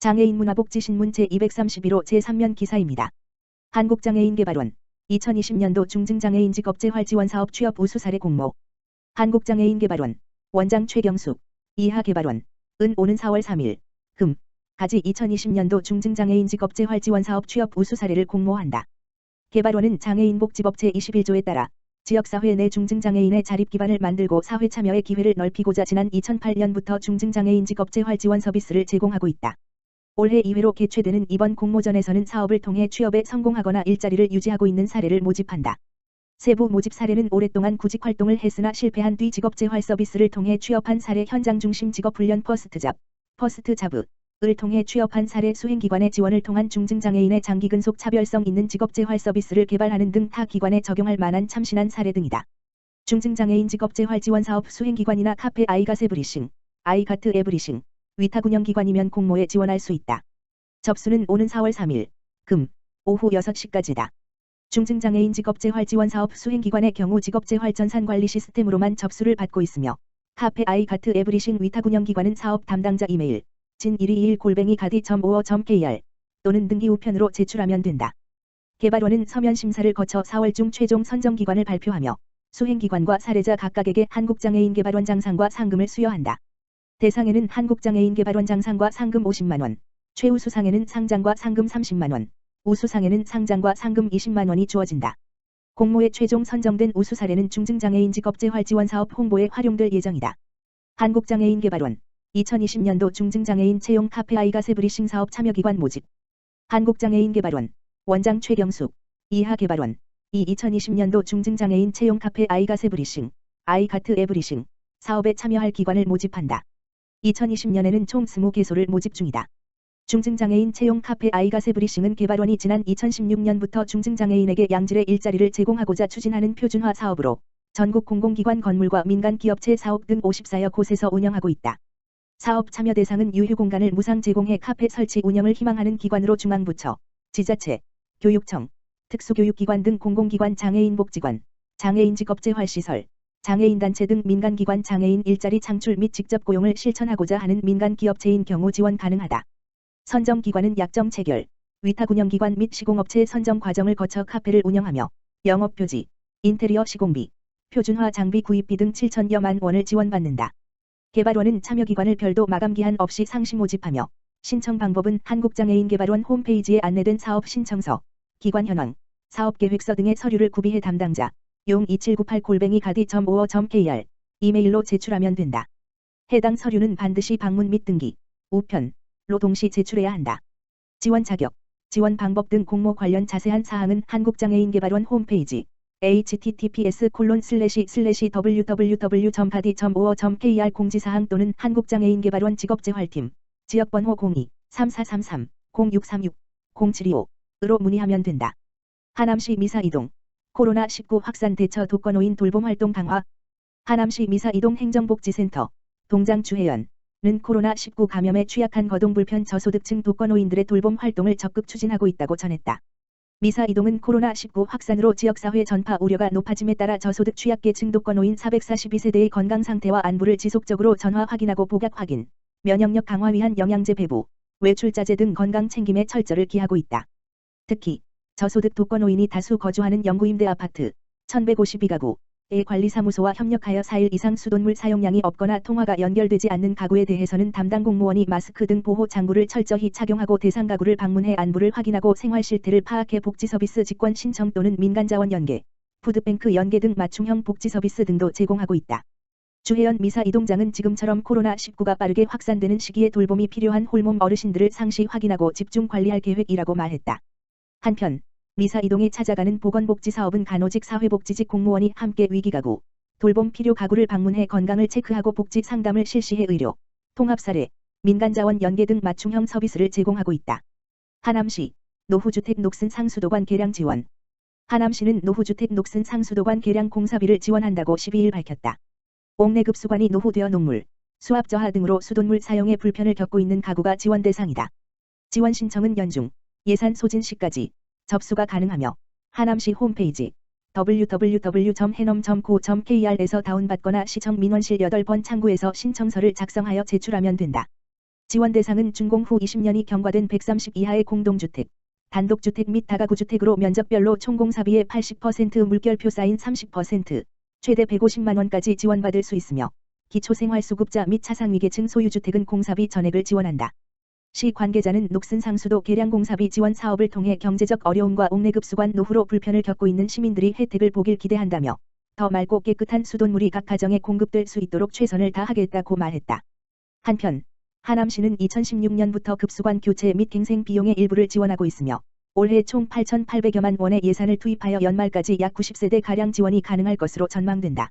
장애인 문화복지신문 제231호 제3면 기사입니다. 한국장애인개발원 2020년도 중증장애인 직업재활지원사업 취업 우수 사례 공모. 한국장애인개발원 원장 최경숙 이하개발원 은 오는 4월 3일 금 가지 2020년도 중증장애인 직업재활지원사업 취업 우수 사례를 공모한다. 개발원은 장애인복지법 제21조에 따라 지역사회 내 중증장애인의 자립기반을 만들고 사회 참여의 기회를 넓히고자 지난 2008년부터 중증장애인 직업재활지원 서비스를 제공하고 있다. 올해 2회로 개최되는 이번 공모전에서는 사업을 통해 취업에 성공하거나 일자리를 유지하고 있는 사례를 모집한다. 세부 모집 사례는 오랫동안 구직 활동을 했으나 실패한 뒤 직업재활 서비스를 통해 취업한 사례, 현장 중심 직업훈련 퍼스트잡을 통해 취업한 사례, 수행기관의 지원을 통한 중증장애인의 장기 근속 차별성 있는 직업재활 서비스를 개발하는 등 타 기관에 적용할 만한 참신한 사례 등이다. 중증장애인 직업재활 지원사업 수행기관이나 카페 아이가세 브리싱, 아이가트 에브리싱, 위탁운영기관이면 공모에 지원할 수 있다. 접수는 오는 4월 3일 금 오후 6시까지다. 중증장애인 직업재활지원사업 수행기관의 경우 직업재활전산관리 시스템으로만 접수를 받고 있으며 카페 아이가트 에브리싱 위탁운영기관은 사업 담당자 이메일 진121@gadi.or.kr 또는 등기 우편으로 제출하면 된다. 개발원은 서면 심사를 거쳐 4월 중 최종 선정기관을 발표하며 수행기관과 사례자 각각에게 한국장애인개발원 장상과 상금을 수여한다. 대상에는 한국장애인개발원 장상과 상금 50만원, 최우수상에는 상장과 상금 30만원, 우수상에는 상장과 상금 20만원이 주어진다. 공모에 최종 선정된 우수 사례는 중증장애인 직업재활지원사업 홍보에 활용될 예정이다. 한국장애인개발원 2020년도 중증장애인 채용 카페 아이가세 브리싱 사업 참여기관 모집. 한국장애인개발원 원장 최경숙 이하개발원 2020년도 중증장애인 채용 카페 아이가세 브리싱, 아이가트 에브리싱 사업에 참여할 기관을 모집한다. 2020년에는 총 20개소를 모집 중이다. 중증장애인 채용 카페 아이가세 브리싱은 개발원이 지난 2016년부터 중증장애인에게 양질의 일자리를 제공하고자 추진하는 표준화 사업으로 전국 공공기관 건물과 민간 기업체 사업 등 54여 곳에서 운영하고 있다. 사업 참여 대상은 유휴 공간을 무상 제공해 카페 설치 운영을 희망하는 기관으로 중앙부처, 지자체, 교육청, 특수교육기관 등 공공기관 장애인복지관, 장애인 직업재활시설, 장애인단체 등 민간기관 장애인 일자리 창출 및 직접 고용을 실천하고자 하는 민간기업체인 경우 지원 가능하다. 선정기관은 약정 체결, 위탁운영기관 및 시공업체 선정 과정을 거쳐 카페를 운영하며 영업표지, 인테리어 시공비, 표준화 장비 구입비 등 7천여만 원을 지원받는다. 개발원은 참여기관을 별도 마감기한 없이 상시 모집하며 신청 방법은 한국장애인개발원 홈페이지에 안내된 사업 신청서, 기관 현황, 사업계획서 등의 서류를 구비해 담당자 용2798@gadi.or.kr 이메일로 제출하면 된다. 해당 서류는 반드시 방문 및 등기, 우편로 동시 제출해야 한다. 지원 자격, 지원 방법 등 공모 관련 자세한 사항은 한국장애인개발원 홈페이지 https://www.gadi.or.kr 공지사항 또는 한국장애인개발원 직업재활팀 지역번호 02-3433-0636-0725으로 문의하면 된다. 하남시 미사이동 코로나19 확산 대처 독거노인 돌봄활동 강화. 하남시 미사이동 행정복지센터 동장 주혜연은 코로나19 감염에 취약한 거동불편 저소득층 독거노인들의 돌봄 활동을 적극 추진하고 있다고 전했다. 미사이동은 코로나19 확산으로 지역사회 전파 우려가 높아짐에 따라 저소득 취약계층 독거노인 442세대의 건강 상태와 안부를 지속적으로 전화 확인하고 복약 확인, 면역력 강화 위한 영양제 배부, 외출자제 등 건강 챙김에 철저를 기하고 있다. 특히 저소득 독거노인이 다수 거주하는 영구임대 아파트 1152가구의 관리사무소와 협력하여 4일 이상 수돗물 사용량이 없거나 통화가 연결되지 않는 가구에 대해서는 담당 공무원이 마스크 등 보호 장구를 철저히 착용하고 대상 가구를 방문해 안부를 확인하고 생활 실태를 파악해 복지서비스 직권 신청 또는 민간자원 연계, 푸드뱅크 연계 등 맞춤형 복지서비스 등도 제공하고 있다. 주혜연 미사 이동장은 지금처럼 코로나19가 빠르게 확산되는 시기에 돌봄이 필요한 홀몸 어르신들을 상시 확인하고 집중 관리할 계획이라고 말했다. 한편 미사 이동에 찾아가는 보건복지사업은 간호직 사회복지직 공무원이 함께 위기가구, 돌봄 필요 가구를 방문해 건강을 체크하고 복지 상담을 실시해 의료, 통합사례, 민간자원 연계 등 맞춤형 서비스를 제공하고 있다. 하남시 노후주택 녹슨 상수도관 개량 지원. 하남시는 노후주택 녹슨 상수도관 개량 공사비를 지원한다고 12일 밝혔다. 옥내급수관이 노후되어 녹물, 수압 저하 등으로 수돗물 사용에 불편을 겪고 있는 가구가 지원 대상이다. 지원 신청은 연중, 예산 소진 시까지 접수가 가능하며 하남시 홈페이지 www.해넘.go.kr에서 다운받거나 시청 민원실 8번 창구에서 신청서를 작성하여 제출하면 된다. 지원 대상은 준공 후 20년이 경과된 130 이하의 공동주택, 단독주택 및 다가구주택으로 면적별로 총 공사비의 80% 물결표 사인 30%, 최대 150만 원까지 지원받을 수 있으며 기초생활수급자 및 차상위계층 소유주택은 공사비 전액을 지원한다. 시 관계자는 녹슨 상수도 계량 공사비 지원 사업을 통해 경제적 어려움과 옥내급수관 노후로 불편을 겪고 있는 시민들이 혜택을 보길 기대한다며 더 맑고 깨끗한 수돗물이 각 가정에 공급될 수 있도록 최선을 다하겠다고 말했다. 한편 하남시는 2016년부터 급수관 교체 및 갱생 비용의 일부를 지원하고 있으며 올해 총 8,800여만 원의 예산을 투입하여 연말까지 약 90세대 가량 지원이 가능할 것으로 전망된다.